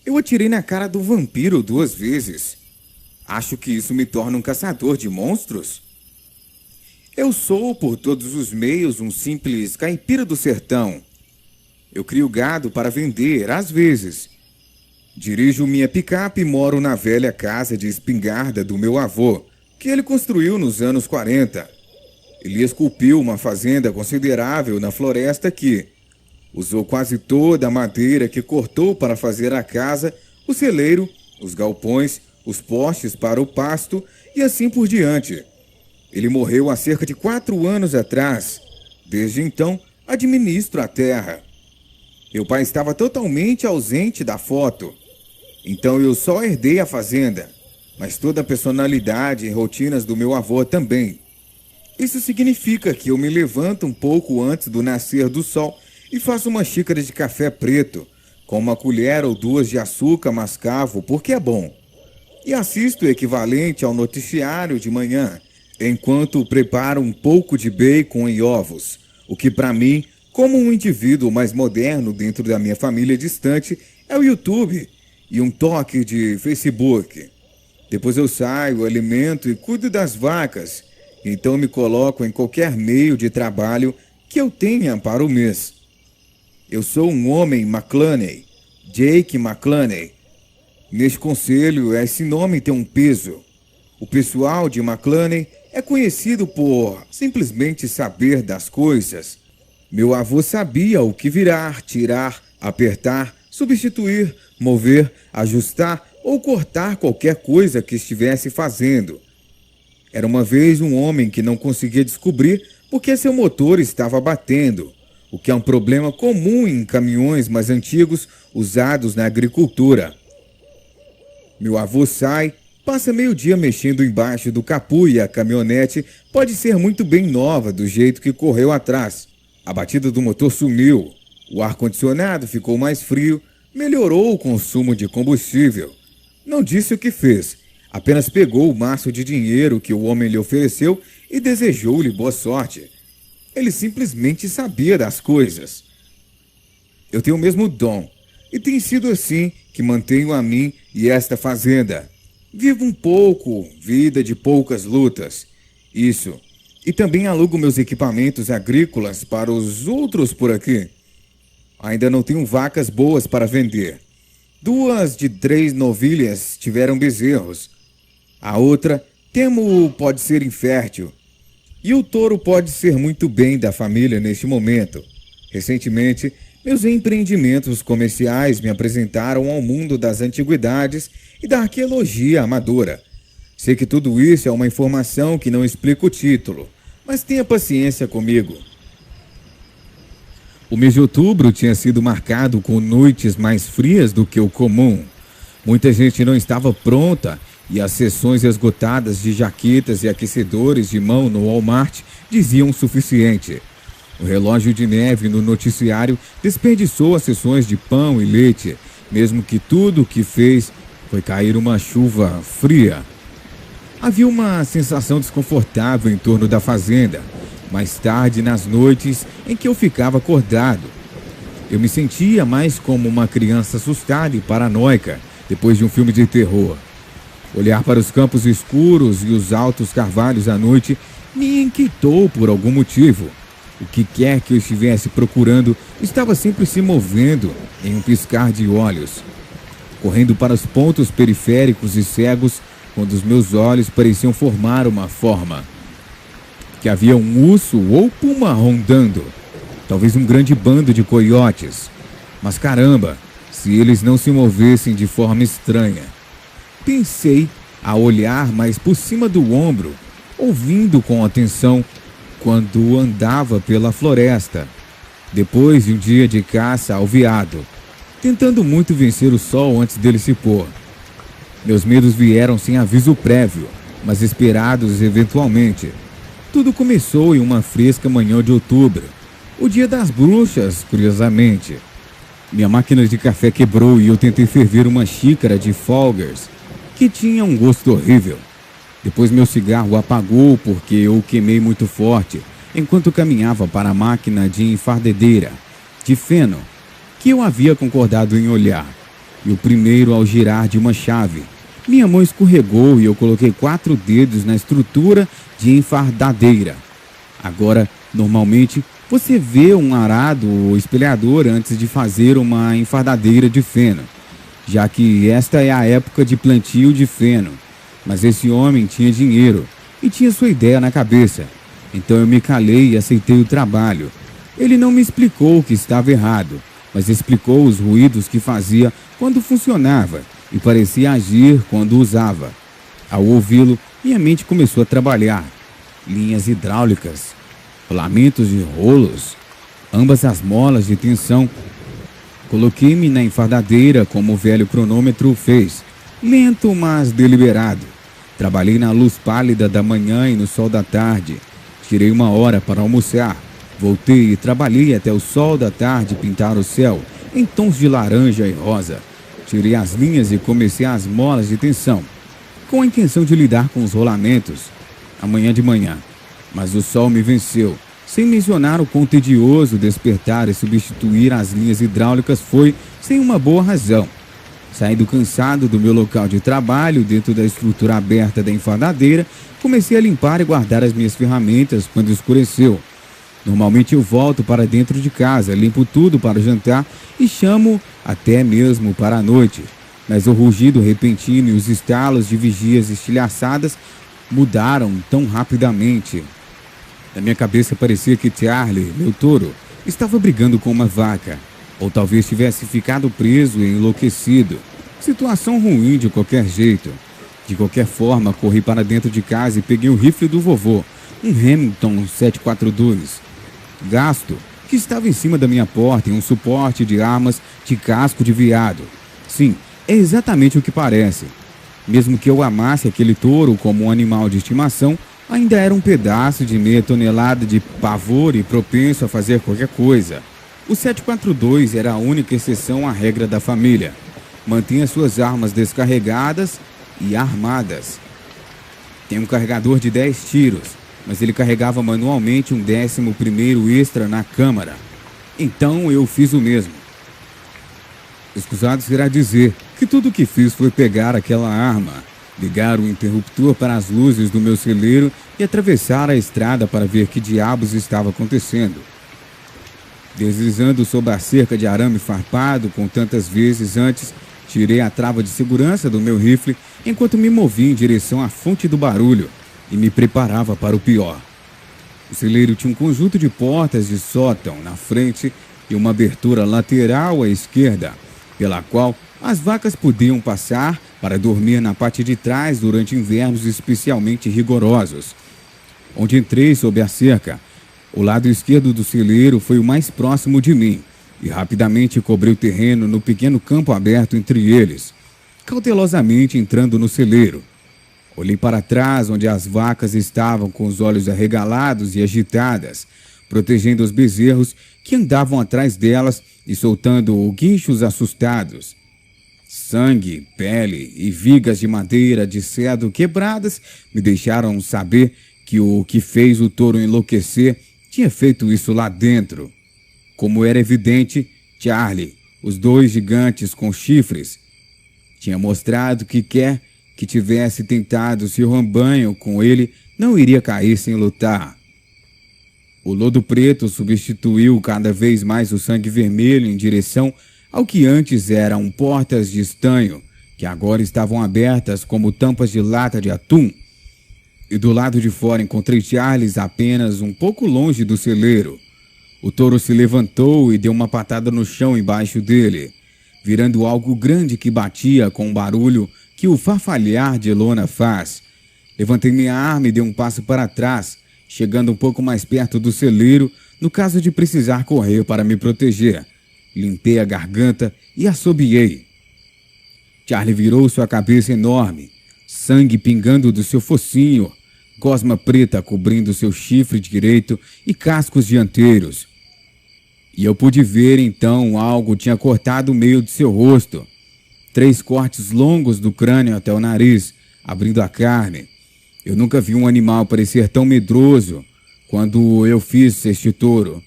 Eu atirei na cara do vampiro 2 vezes. Acho que isso me torna um caçador de monstros? Eu sou, por todos os meios, um simples caipira do sertão. Eu crio gado para vender, às vezes. Dirijo minha picape e moro na velha casa de espingarda do meu avô, que ele construiu nos anos 40. Ele esculpiu uma fazenda considerável na floresta que usou quase toda a madeira que cortou para fazer a casa, o celeiro, os galpões, os postes para o pasto e assim por diante. Ele morreu há cerca de 4 anos atrás. Desde então, administro a terra. Meu pai estava totalmente ausente da foto. Então eu só herdei a fazenda, mas toda a personalidade e rotinas do meu avô também. Isso significa que eu me levanto um pouco antes do nascer do sol e faço uma xícara de café preto, com uma colher ou 2 de açúcar mascavo, porque é bom. E assisto o equivalente ao noticiário de manhã, enquanto preparo um pouco de bacon e ovos, o que para mim, como um indivíduo mais moderno dentro da minha família distante, é o YouTube e um toque de Facebook. Depois eu saio, alimento e cuido das vacas. Então me coloco em qualquer meio de trabalho que eu tenha para o mês. Eu sou um homem McClunney, Jake McClunney. Neste conselho, esse nome tem um peso. O pessoal de McClunney é conhecido por simplesmente saber das coisas. Meu avô sabia o que virar, tirar, apertar, substituir, mover, ajustar ou cortar qualquer coisa que estivesse fazendo. Era uma vez um homem que não conseguia descobrir porque seu motor estava batendo, o que é um problema comum em caminhões mais antigos usados na agricultura. Meu avô sai, passa meio dia mexendo embaixo do capô e a caminhonete pode ser muito bem nova do jeito que correu atrás. A batida do motor sumiu, o ar-condicionado ficou mais frio, melhorou o consumo de combustível. Não disse o que fez, apenas pegou o maço de dinheiro que o homem lhe ofereceu e desejou-lhe boa sorte. Ele simplesmente sabia das coisas. Eu tenho o mesmo dom, e tem sido assim que mantenho a mim e esta fazenda. Vivo um pouco, vida de poucas lutas. Isso. E também alugo meus equipamentos agrícolas para os outros por aqui. Ainda não tenho vacas boas para vender. 2 de 3 novilhas tiveram bezerros. A outra, temo, pode ser infértil. E o touro pode ser muito bem da família neste momento. Recentemente, meus empreendimentos comerciais me apresentaram ao mundo das antiguidades e da arqueologia amadora. Sei que tudo isso é uma informação que não explica o título, mas tenha paciência comigo. O mês de outubro tinha sido marcado com noites mais frias do que o comum. Muita gente não estava pronta e as seções esgotadas de jaquetas e aquecedores de mão no Walmart diziam o suficiente. O relógio de neve no noticiário desperdiçou as sessões de pão e leite, mesmo que tudo o que fez foi cair uma chuva fria. Havia uma sensação desconfortável em torno da fazenda, mais tarde nas noites em que eu ficava acordado. Eu me sentia mais como uma criança assustada e paranoica depois de um filme de terror. Olhar para os campos escuros e os altos carvalhos à noite me inquietou por algum motivo. O que quer que eu estivesse procurando estava sempre se movendo em um piscar de olhos. Correndo para os pontos periféricos e cegos, quando os meus olhos pareciam formar uma forma. Que havia um urso ou puma rondando. Talvez um grande bando de coiotes. Mas caramba, se eles não se movessem de forma estranha. Pensei a olhar mais por cima do ombro, ouvindo com atenção quando andava pela floresta, depois de um dia de caça ao veado, tentando muito vencer o sol antes dele se pôr. Meus medos vieram sem aviso prévio, mas esperados eventualmente. Tudo começou em uma fresca manhã de outubro, o dia das bruxas, curiosamente. Minha máquina de café quebrou e eu tentei ferver uma xícara de Folgers, que tinha um gosto horrível. Depois meu cigarro apagou porque eu o queimei muito forte enquanto caminhava para a máquina de enfardedeira de feno que eu havia concordado em olhar. e o primeiro ao girar de uma chave. Minha mão escorregou e eu coloquei 4 dedos na estrutura de enfardadeira. Agora, normalmente, você vê um arado ou espelhador antes de fazer uma enfardadeira de feno, já que esta é a época de plantio de feno. Mas esse homem tinha dinheiro e tinha sua ideia na cabeça. Então eu me calei e aceitei o trabalho. Ele não me explicou o que estava errado, mas explicou os ruídos que fazia quando funcionava e parecia agir quando usava. Ao ouvi-lo, minha mente começou a trabalhar. Linhas hidráulicas, rolamentos de rolos, ambas as molas de tensão. Coloquei-me na enfardadeira como o velho cronômetro fez, lento mas deliberado. Trabalhei na luz pálida da manhã e no sol da tarde. Tirei 1 hora para almoçar. Voltei e trabalhei até o sol da tarde pintar o céu em tons de laranja e rosa. Tirei as linhas e comecei as molas de tensão, com a intenção de lidar com os rolamentos amanhã de manhã. Mas o sol me venceu. Sem mencionar o quão tedioso despertar e substituir as linhas hidráulicas foi sem uma boa razão. Saindo cansado do meu local de trabalho, dentro da estrutura aberta da enfardadeira, comecei a limpar e guardar as minhas ferramentas quando escureceu. Normalmente eu volto para dentro de casa, limpo tudo para o jantar e chamo até mesmo para a noite. Mas o rugido repentino e os estalos de vigias estilhaçadas mudaram tão rapidamente. Na minha cabeça parecia que Charlie, meu touro, estava brigando com uma vaca. Ou talvez tivesse ficado preso e enlouquecido. Situação ruim de qualquer jeito. De qualquer forma, corri para dentro de casa e peguei o rifle do vovô, um Remington 742. Gasto, que estava em cima da minha porta em um suporte de armas de casco de veado. Sim, é exatamente o que parece. Mesmo que eu amasse aquele touro como um animal de estimação, ainda era um pedaço de meia tonelada de pavor e propenso a fazer qualquer coisa. O 742 era a única exceção à regra da família. Mantinha suas armas descarregadas e armadas. Tem um carregador de 10 tiros, mas ele carregava manualmente um 11º extra na câmara. Então eu fiz o mesmo. Escusado será dizer que tudo o que fiz foi pegar aquela arma, ligar o interruptor para as luzes do meu celeiro e atravessar a estrada para ver que diabos estava acontecendo. Deslizando sob a cerca de arame farpado com tantas vezes antes, tirei a trava de segurança do meu rifle enquanto me movia em direção à fonte do barulho e me preparava para o pior. O celeiro tinha um conjunto de portas de sótão na frente e uma abertura lateral à esquerda, pela qual as vacas podiam passar para dormir na parte de trás durante invernos especialmente rigorosos. Onde entrei sob a cerca, o lado esquerdo do celeiro foi o mais próximo de mim e rapidamente cobri o terreno no pequeno campo aberto entre eles, cautelosamente entrando no celeiro. Olhei para trás, onde as vacas estavam com os olhos arregalados e agitadas, protegendo os bezerros que andavam atrás delas e soltando guinchos assustados. Sangue, pele e vigas de madeira de cedro quebradas me deixaram saber que o que fez o touro enlouquecer tinha feito isso lá dentro. Como era evidente, Charlie, os 2 gigantes com chifres, tinha mostrado que quer que tivesse tentado se rambanho com ele, não iria cair sem lutar. O lodo preto substituiu cada vez mais o sangue vermelho em direção ao que antes eram portas de estanho, que agora estavam abertas como tampas de lata de atum. E do lado de fora encontrei Charles apenas um pouco longe do celeiro. O touro se levantou e deu uma patada no chão embaixo dele, virando algo grande que batia com um barulho que o farfalhar de lona faz. Levantei minha arma e dei um passo para trás, chegando um pouco mais perto do celeiro, no caso de precisar correr para me proteger. Limpei a garganta e assobiei. Charlie virou sua cabeça enorme, sangue pingando do seu focinho, gosma preta cobrindo seu chifre direito e cascos dianteiros. E eu pude ver então algo tinha cortado o meio de seu rosto. 3 cortes longos do crânio até o nariz, abrindo a carne. Eu nunca vi um animal parecer tão medroso quando eu fiz este touro.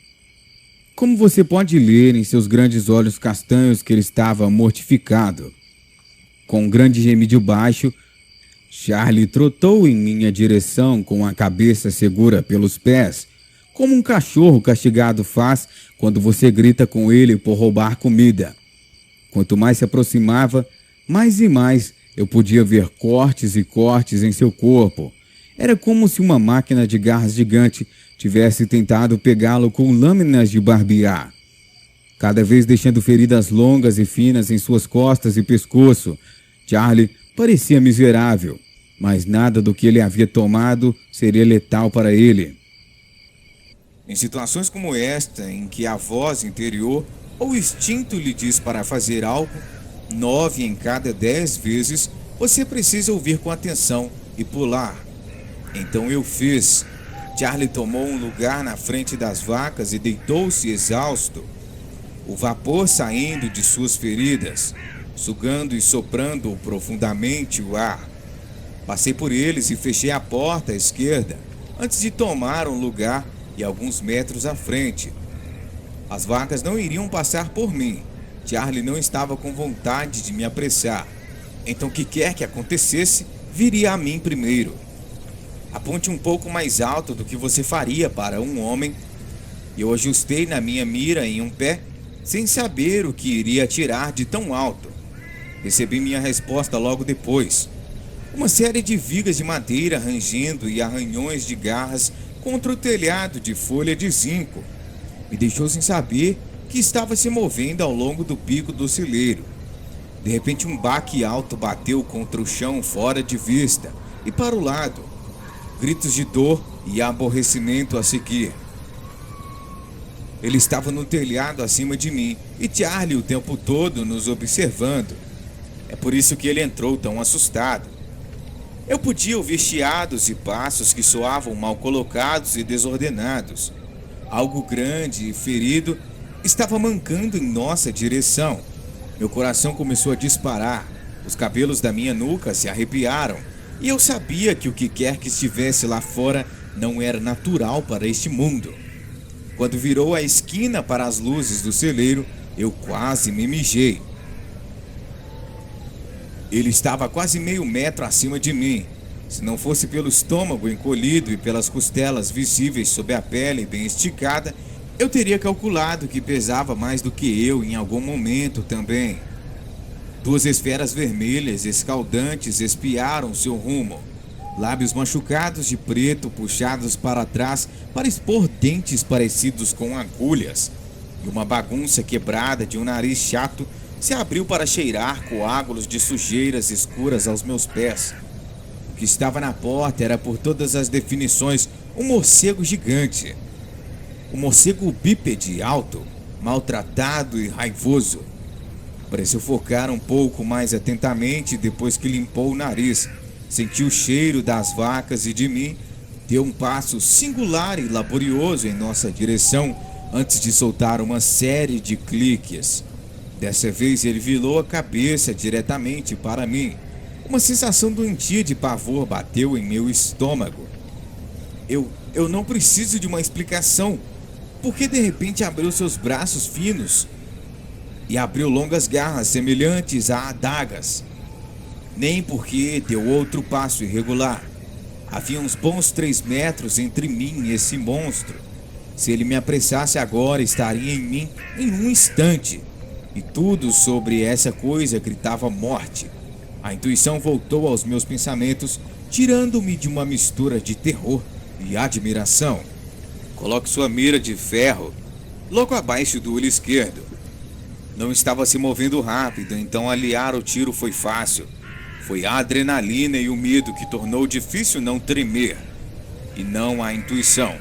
Como você pode ler em seus grandes olhos castanhos que ele estava mortificado. Com um grande gemido baixo, Charlie trotou em minha direção com a cabeça segura pelos pés, como um cachorro castigado faz quando você grita com ele por roubar comida. Quanto mais se aproximava, mais e mais eu podia ver cortes e cortes em seu corpo. Era como se uma máquina de garras gigante tivesse tentado pegá-lo com lâminas de barbear, cada vez deixando feridas longas e finas em suas costas e pescoço. Charlie parecia miserável, mas nada do que ele havia tomado seria letal para ele. Em situações como esta, em que a voz interior ou o instinto lhe diz para fazer algo, 9 em cada 10 vezes você precisa ouvir com atenção e pular. Então eu fiz. Charlie tomou um lugar na frente das vacas e deitou-se exausto, o vapor saindo de suas feridas, sugando e soprando profundamente o ar. Passei por eles e fechei a porta à esquerda, antes de tomar um lugar e alguns metros à frente. As vacas não iriam passar por mim. Charlie não estava com vontade de me apressar. Então, o que quer que acontecesse, viria a mim primeiro. Aponte um pouco mais alto do que você faria para um homem. Eu ajustei na minha mira em um pé, sem saber o que iria atirar de tão alto. Recebi minha resposta logo depois. Uma série de vigas de madeira rangendo e arranhões de garras contra o telhado de folha de zinco. Me deixou sem saber que estava se movendo ao longo do pico do celeiro. De repente um baque alto bateu contra o chão fora de vista e para o lado. Gritos de dor e aborrecimento a seguir. Ele estava no telhado acima de mim e Charlie o tempo todo nos observando. É por isso que ele entrou tão assustado. Eu podia ouvir chiados e passos que soavam mal colocados e desordenados. Algo grande e ferido estava mancando em nossa direção. Meu coração começou a disparar, os cabelos da minha nuca se arrepiaram, e eu sabia que o que quer que estivesse lá fora não era natural para este mundo. Quando virou a esquina para as luzes do celeiro, eu quase me mijei. Ele estava a quase meio metro acima de mim. Se não fosse pelo estômago encolhido e pelas costelas visíveis sob a pele bem esticada, eu teria calculado que pesava mais do que eu em algum momento também. 2 esferas vermelhas escaldantes espiaram seu rumo. Lábios machucados de preto puxados para trás para expor dentes parecidos com agulhas. E uma bagunça quebrada de um nariz chato se abriu para cheirar coágulos de sujeiras escuras aos meus pés. O que estava na porta era, por todas as definições, um morcego gigante. Um morcego bípede alto, maltratado e raivoso. Pareceu focar um pouco mais atentamente depois que limpou o nariz, sentiu o cheiro das vacas e de mim, deu um passo singular e laborioso em nossa direção antes de soltar uma série de cliques. Dessa vez ele virou a cabeça diretamente para mim. Uma sensação doentia de pavor bateu em meu estômago. Eu não preciso de uma explicação. Por que de repente abriu seus braços finos e abriu longas garras semelhantes a adagas? Nem porque deu outro passo irregular. Havia uns bons 3 metros entre mim e esse monstro. Se ele me apressasse agora, estaria em mim em um instante. E tudo sobre essa coisa gritava morte. A intuição voltou aos meus pensamentos, tirando-me de uma mistura de terror e admiração. Coloque sua mira de ferro logo abaixo do olho esquerdo. Não estava se movendo rápido, então aliar o tiro foi fácil. Foi a adrenalina e o medo que tornou difícil não tremer, e não a intuição.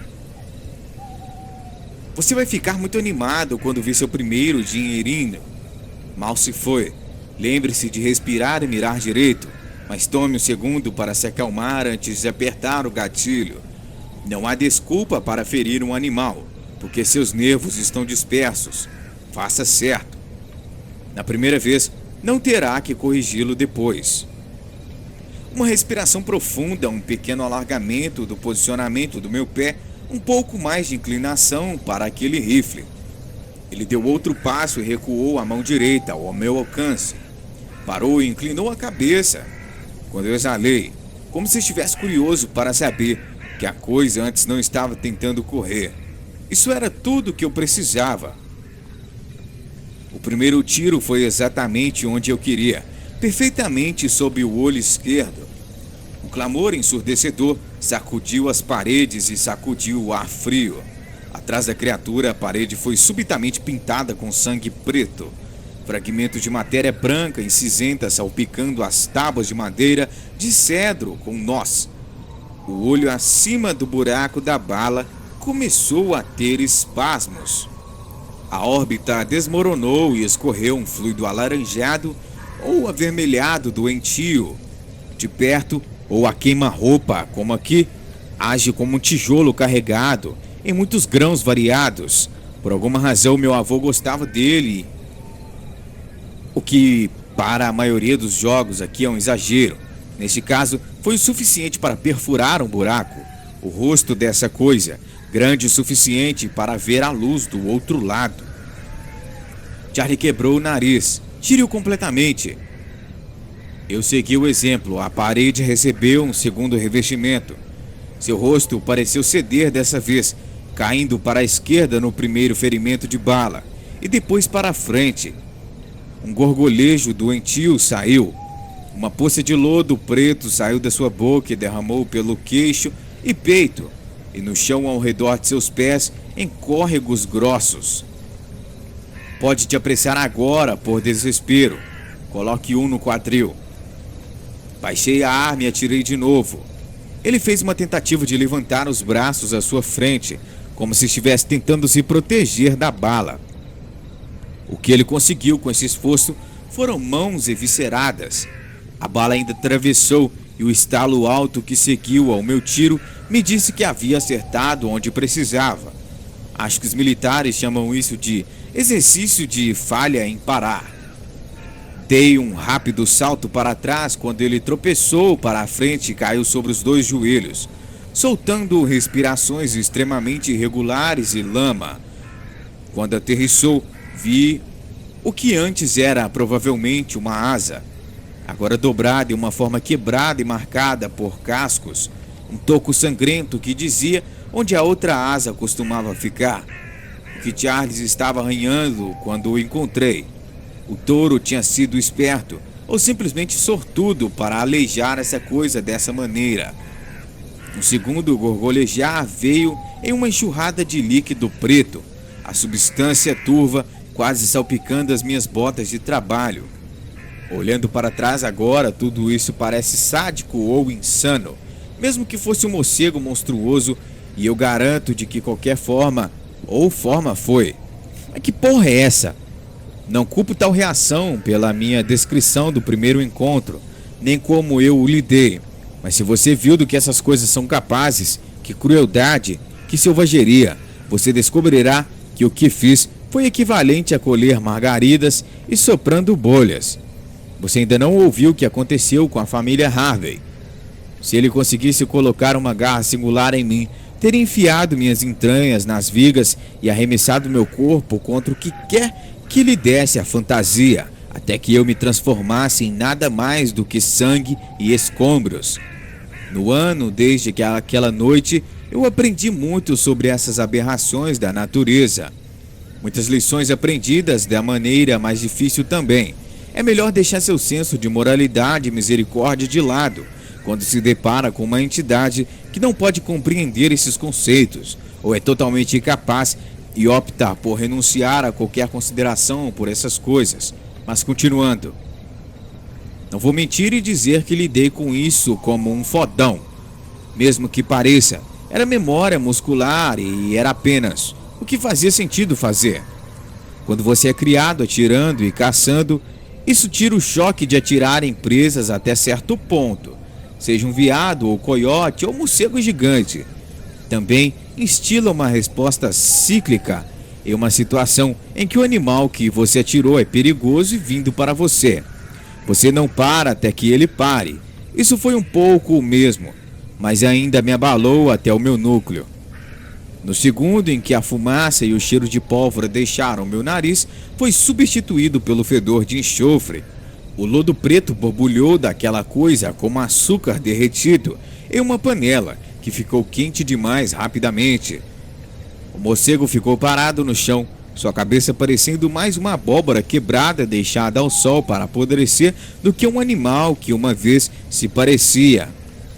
Você vai ficar muito animado quando ver seu primeiro dinheirinho. Mal se foi. Lembre-se de respirar e mirar direito, mas tome um segundo para se acalmar antes de apertar o gatilho. Não há desculpa para ferir um animal, porque seus nervos estão dispersos. Faça certo. Na primeira vez, não terá que corrigi-lo depois. Uma respiração profunda, um pequeno alargamento do posicionamento do meu pé, um pouco mais de inclinação para aquele rifle. Ele deu outro passo e recuou a mão direita ao meu alcance. Parou e inclinou a cabeça. Quando eu exalei, como se estivesse curioso para saber que a coisa antes não estava tentando correr. Isso era tudo que eu precisava. O primeiro tiro foi exatamente onde eu queria, perfeitamente sob o olho esquerdo. Um clamor ensurdecedor sacudiu as paredes e sacudiu o ar frio. Atrás da criatura, a parede foi subitamente pintada com sangue preto. Fragmentos de matéria branca e cinzenta salpicando as tábuas de madeira de cedro com nós. O olho acima do buraco da bala começou a ter espasmos. A órbita desmoronou e escorreu um fluido alaranjado ou avermelhado doentio. De perto, ou a queima-roupa, como aqui, age como um tijolo carregado, em muitos grãos variados. Por alguma razão, meu avô gostava dele, o que para a maioria dos jogos aqui é um exagero. Neste caso, foi o suficiente para perfurar um buraco. O rosto dessa coisa, grande o suficiente para ver a luz do outro lado. Charlie quebrou o nariz, tiriu completamente. Eu segui o exemplo, a parede recebeu um segundo revestimento. Seu rosto pareceu ceder dessa vez, caindo para a esquerda no primeiro ferimento de bala, e depois para a frente. Um gorgolejo doentio saiu. Uma poça de lodo preto saiu da sua boca e derramou pelo queixo e peito, e no chão ao redor de seus pés em córregos grossos. Pode te apressar agora, por desespero. Coloque um no quadril. Baixei a arma e atirei de novo. Ele fez uma tentativa de levantar os braços à sua frente, como se estivesse tentando se proteger da bala. O que ele conseguiu com esse esforço foram mãos evisceradas. A bala ainda atravessou e o estalo alto que seguiu ao meu tiro me disse que havia acertado onde precisava. Acho que os militares chamam isso de exercício de falha em parar. Dei um rápido salto para trás quando ele tropeçou para a frente e caiu sobre os dois joelhos, soltando respirações extremamente irregulares e lama. Quando aterrissou, vi o que antes era provavelmente uma asa, agora dobrada em uma forma quebrada e marcada por cascos, um toco sangrento que dizia onde a outra asa costumava ficar. O que Charles estava arranhando quando o encontrei. O touro tinha sido esperto, ou simplesmente sortudo para aleijar essa coisa dessa maneira. Um segundo gorgolejar veio em uma enxurrada de líquido preto, a substância turva quase salpicando as minhas botas de trabalho. Olhando para trás agora, tudo isso parece sádico ou insano, mesmo que fosse um morcego monstruoso, e eu garanto de que qualquer forma foi. Mas que porra é essa? Não culpo tal reação pela minha descrição do primeiro encontro, nem como eu o lidei. Mas se você viu do que essas coisas são capazes, que crueldade, que selvageria, você descobrirá que o que fiz foi equivalente a colher margaridas e soprando bolhas. Você ainda não ouviu o que aconteceu com a família Harvey. Se ele conseguisse colocar uma garra singular em mim, teria enfiado minhas entranhas nas vigas e arremessado meu corpo contra o que quer que lhe desse a fantasia, até que eu me transformasse em nada mais do que sangue e escombros. No ano, desde aquela noite, eu aprendi muito sobre essas aberrações da natureza. Muitas lições aprendidas da maneira mais difícil também. É melhor deixar seu senso de moralidade e misericórdia de lado, quando se depara com uma entidade que não pode compreender esses conceitos, ou é totalmente incapaz e opta por renunciar a qualquer consideração por essas coisas. Mas continuando, não vou mentir e dizer que lidei com isso como um fodão. Mesmo que pareça, era memória muscular e era apenas o que fazia sentido fazer. Quando você é criado atirando e caçando, isso tira o choque de atirar em presas até certo ponto, seja um veado ou coiote ou morcego gigante. Também instila uma resposta cíclica em uma situação em que o animal que você atirou é perigoso e vindo para você. Você não para até que ele pare. Isso foi um pouco o mesmo, mas ainda me abalou até o meu núcleo. No segundo em que a fumaça e o cheiro de pólvora deixaram meu nariz, foi substituído pelo fedor de enxofre. O lodo preto borbulhou daquela coisa como açúcar derretido em uma panela que ficou quente demais rapidamente. O morcego ficou parado no chão, sua cabeça parecendo mais uma abóbora quebrada deixada ao sol para apodrecer do que um animal que uma vez se parecia.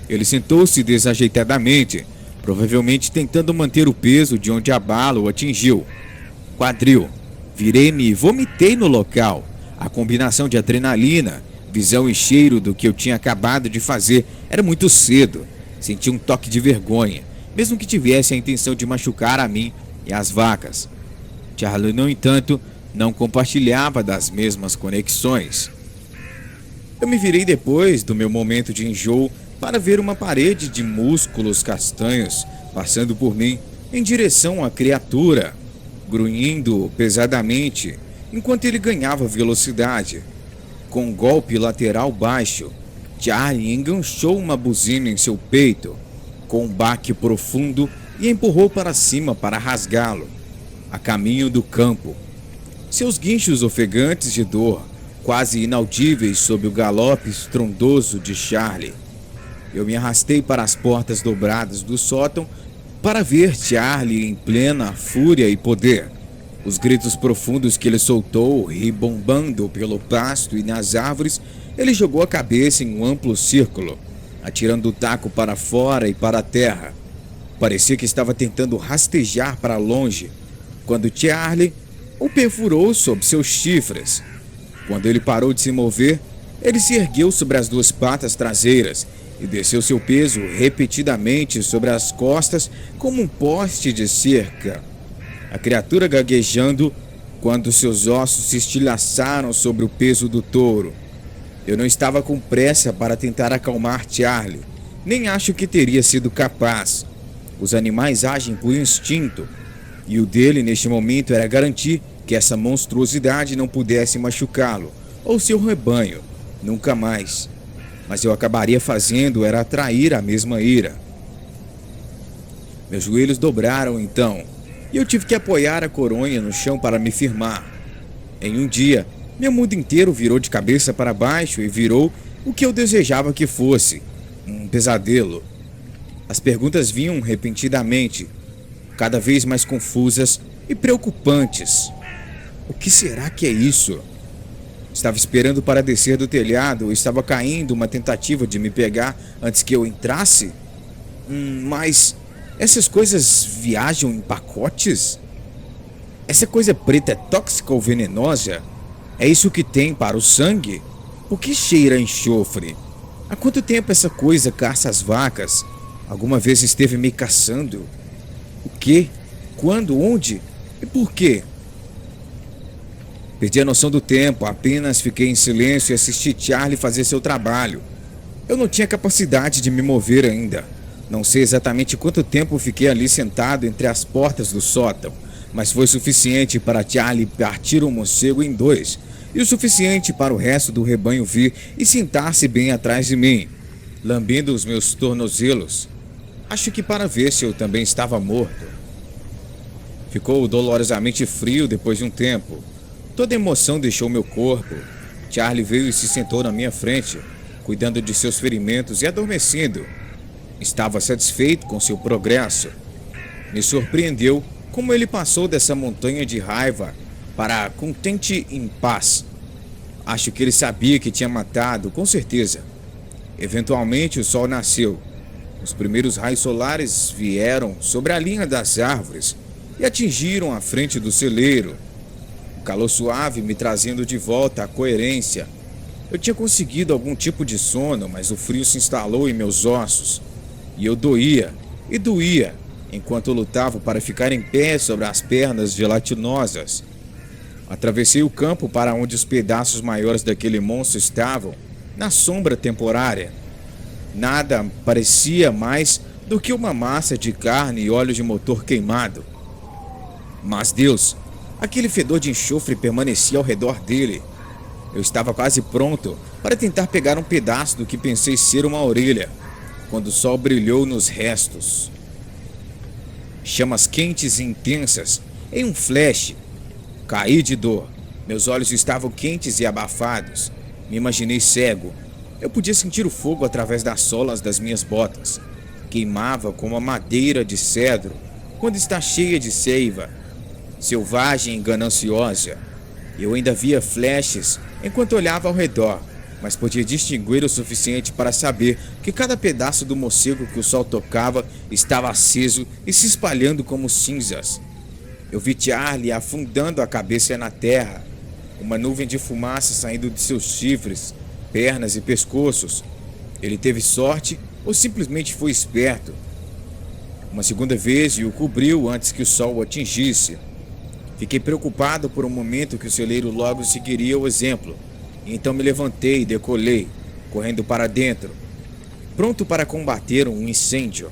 Ele sentou-se desajeitadamente, provavelmente tentando manter o peso de onde a bala o atingiu. Quadril. Virei-me e vomitei no local. A combinação de adrenalina, visão e cheiro do que eu tinha acabado de fazer era muito cedo. Senti um toque de vergonha, mesmo que tivesse a intenção de machucar a mim e as vacas. Charlie, no entanto, não compartilhava das mesmas conexões. Eu me virei depois do meu momento de enjoo para ver uma parede de músculos castanhos passando por mim em direção à criatura, grunhindo pesadamente enquanto ele ganhava velocidade. Com um golpe lateral baixo, Charlie enganchou uma buzina em seu peito, com um baque profundo, e empurrou para cima para rasgá-lo, a caminho do campo. Seus guinchos ofegantes de dor, quase inaudíveis sob o galope estrondoso de Charlie. Eu me arrastei para as portas dobradas do sótão para ver Charlie em plena fúria e poder. Os gritos profundos que ele soltou, ribombando pelo pasto e nas árvores, ele jogou a cabeça em um amplo círculo, atirando o taco para fora e para a terra. Parecia que estava tentando rastejar para longe, quando Charlie o perfurou sob seus chifres. Quando ele parou de se mover, ele se ergueu sobre as duas patas traseiras e desceu seu peso repetidamente sobre as costas como um poste de cerca. A criatura gaguejando quando seus ossos se estilhaçaram sobre o peso do touro. Eu não estava com pressa para tentar acalmar Charlie, nem acho que teria sido capaz. Os animais agem por instinto, e o dele neste momento era garantir que essa monstruosidade não pudesse machucá-lo, ou seu rebanho, nunca mais. Mas eu acabaria fazendo era atrair a mesma ira. Meus joelhos dobraram então, e eu tive que apoiar a coronha no chão para me firmar. Em um dia, meu mundo inteiro virou de cabeça para baixo e virou o que eu desejava que fosse, um pesadelo. As perguntas vinham repentinamente, cada vez mais confusas e preocupantes. O que será que é isso? Estava esperando para descer do telhado ou estava caindo uma tentativa de me pegar antes que eu entrasse? Mas essas coisas viajam em pacotes? Essa coisa preta é tóxica ou venenosa? É isso que tem para o sangue? Por que cheira a enxofre? Há quanto tempo essa coisa caça as vacas? Alguma vez esteve me caçando? O quê? Quando? Onde? E por quê? Perdi a noção do tempo, apenas fiquei em silêncio e assisti Charlie fazer seu trabalho. Eu não tinha capacidade de me mover ainda. Não sei exatamente quanto tempo fiquei ali sentado entre as portas do sótão, mas foi suficiente para Charlie partir o morcego em dois, e o suficiente para o resto do rebanho vir e sentar-se bem atrás de mim, lambendo os meus tornozelos. Acho que para ver se eu também estava morto. Ficou dolorosamente frio depois de um tempo. Toda emoção deixou meu corpo. Charlie veio e se sentou na minha frente, cuidando de seus ferimentos e adormecendo. Estava satisfeito com seu progresso. Me surpreendeu como ele passou dessa montanha de raiva para contente em paz. Acho que ele sabia que tinha matado, com certeza. Eventualmente o sol nasceu. Os primeiros raios solares vieram sobre a linha das árvores e atingiram a frente do celeiro. O calor suave me trazendo de volta a coerência. Eu tinha conseguido algum tipo de sono, mas o frio se instalou em meus ossos. E eu doía, e doía, enquanto lutava para ficar em pé sobre as pernas gelatinosas. Atravessei o campo para onde os pedaços maiores daquele monstro estavam, na sombra temporária. Nada parecia mais do que uma massa de carne e óleo de motor queimado. Mas Deus, aquele fedor de enxofre permanecia ao redor dele. Eu estava quase pronto para tentar pegar um pedaço do que pensei ser uma orelha, quando o sol brilhou nos restos. chamas quentes e intensas. Em um flash, caí de dor. Meus olhos estavam quentes e abafados. Me imaginei cego. Eu podia sentir o fogo através das solas das minhas botas. Queimava como a madeira de cedro quando está cheia de seiva, selvagem e gananciosa. Eu ainda via flashes enquanto olhava ao redor, mas podia distinguir o suficiente para saber que cada pedaço do morcego que o sol tocava estava aceso e se espalhando como cinzas. Eu vi Charlie afundando a cabeça na terra, uma nuvem de fumaça saindo de seus chifres, pernas e pescoços. Ele teve sorte ou simplesmente foi esperto. Uma segunda vez e o cobriu antes que o sol o atingisse. Fiquei preocupado por um momento que o celeiro logo seguiria o exemplo. Então me levantei e decolei, correndo para dentro, pronto para combater um incêndio.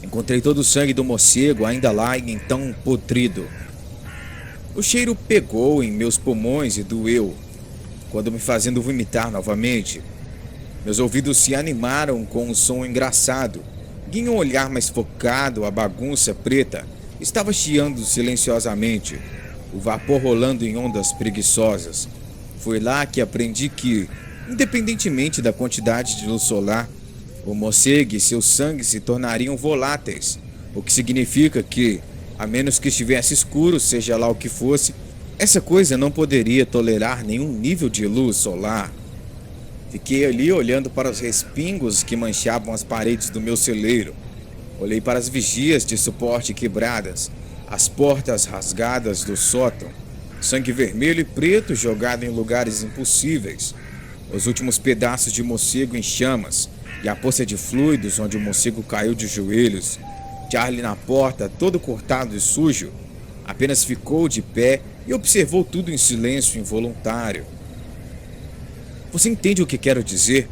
Encontrei todo o sangue do morcego ainda lá e então podrido. O cheiro pegou em meus pulmões e doeu, quando me fazendo vomitar novamente. Meus ouvidos se animaram com um som engraçado. Guiei um olhar mais focado, a bagunça preta estava chiando silenciosamente, o vapor rolando em ondas preguiçosas. Foi lá que aprendi que, independentemente da quantidade de luz solar, o morcego e seu sangue se tornariam voláteis, o que significa que, a menos que estivesse escuro, seja lá o que fosse, essa coisa não poderia tolerar nenhum nível de luz solar. Fiquei ali olhando para os respingos que manchavam as paredes do meu celeiro. Olhei para as vigias de suporte quebradas, as portas rasgadas do sótão, sangue vermelho e preto jogado em lugares impossíveis, os últimos pedaços de morcego em chamas e a poça de fluidos onde o morcego caiu de joelhos. Charlie na porta, todo cortado e sujo, apenas ficou de pé e observou tudo em silêncio involuntário. Você entende o que quero dizer?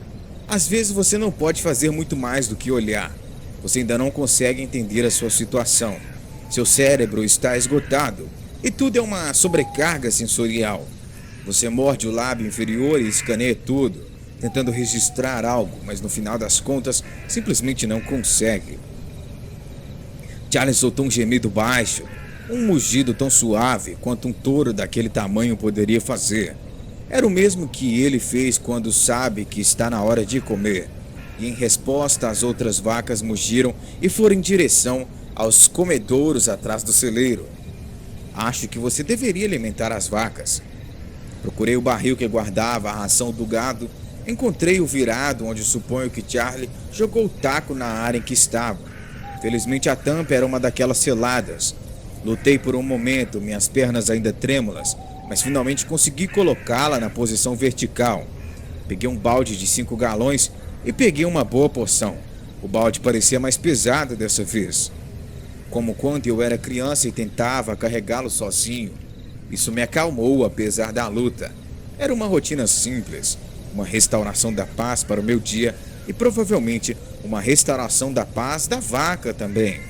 Às vezes você não pode fazer muito mais do que olhar. Você ainda não consegue entender a sua situação. Seu cérebro está esgotado e tudo é uma sobrecarga sensorial. Você morde o lábio inferior e escaneia tudo, tentando registrar algo, mas no final das contas simplesmente não consegue. Charlie soltou um gemido baixo, um mugido tão suave quanto um touro daquele tamanho poderia fazer. Era o mesmo que ele fez quando sabe que está na hora de comer. E em resposta, as outras vacas mugiram e foram em direção aos comedouros atrás do celeiro. Acho que você deveria alimentar as vacas. Procurei o barril que guardava a ração do gado. Encontrei o virado onde suponho que Charlie jogou o taco na área em que estava. Felizmente a tampa era uma daquelas seladas. Lutei por um momento, minhas pernas ainda trêmulas, mas finalmente consegui colocá-la na posição vertical. Peguei um balde de 5 galões e peguei uma boa porção. O balde parecia mais pesado dessa vez, como quando eu era criança e tentava carregá-lo sozinho. Isso me acalmou apesar da luta. Era uma rotina simples, uma restauração da paz para o meu dia e provavelmente uma restauração da paz da vaca também.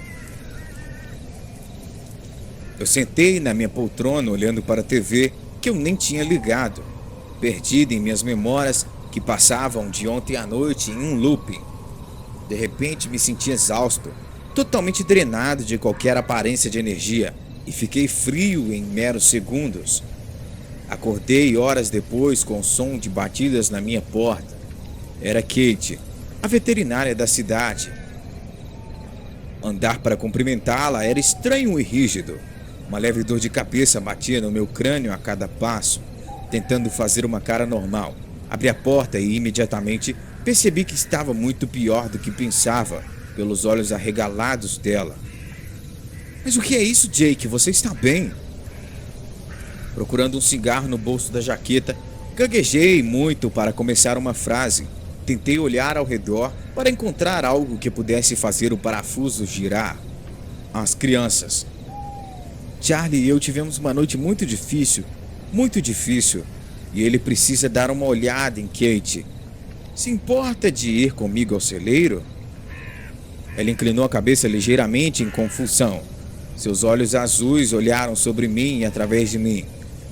Eu sentei na minha poltrona olhando para a TV que eu nem tinha ligado, perdido em minhas memórias que passavam de ontem à noite em um looping. De repente me senti exausto, totalmente drenado de qualquer aparência de energia e fiquei frio em meros segundos. Acordei horas depois com o som de batidas na minha porta. Era Kate, a veterinária da cidade. Andar para cumprimentá-la era estranho e rígido. Uma leve dor de cabeça batia no meu crânio a cada passo, tentando fazer uma cara normal. Abri a porta e imediatamente percebi que estava muito pior do que pensava, pelos olhos arregalados dela. Mas o que é isso, Jake? Você está bem? Procurando um cigarro no bolso da jaqueta, gaguejei muito para começar uma frase. Tentei olhar ao redor para encontrar algo que pudesse fazer o parafuso girar. As crianças. Charlie e eu tivemos uma noite muito difícil, e ele precisa dar uma olhada em Kate. Se importa de ir comigo ao celeiro? Ela inclinou a cabeça ligeiramente em confusão. Seus olhos azuis olharam sobre mim e através de mim.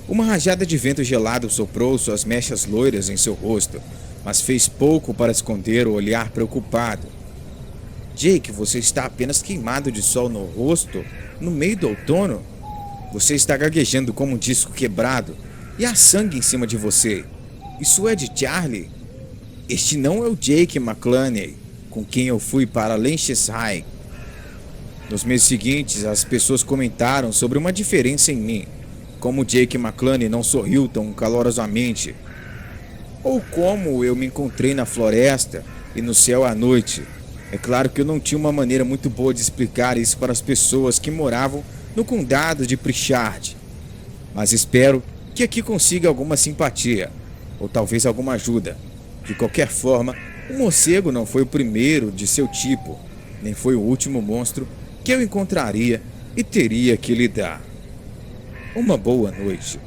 Uma rajada de vento gelado soprou suas mechas loiras em seu rosto, mas fez pouco para esconder o olhar preocupado. Jake, você está apenas queimado de sol no rosto, no meio do outono. Você está gaguejando como um disco quebrado e há sangue em cima de você. Isso é de Charlie? Este não é o Jake McCluny, com quem eu fui para Lancashire. Nos meses seguintes, as pessoas comentaram sobre uma diferença em mim, como Jake McCluny não sorriu tão calorosamente, ou como eu me encontrei na floresta e no céu à noite. É claro que eu não tinha uma maneira muito boa de explicar isso para as pessoas que moravam no condado de Pritchard, mas espero que aqui consiga alguma simpatia, ou talvez alguma ajuda. De qualquer forma, o morcego não foi o primeiro de seu tipo, nem foi o último monstro que eu encontraria e teria que lidar. Uma boa noite.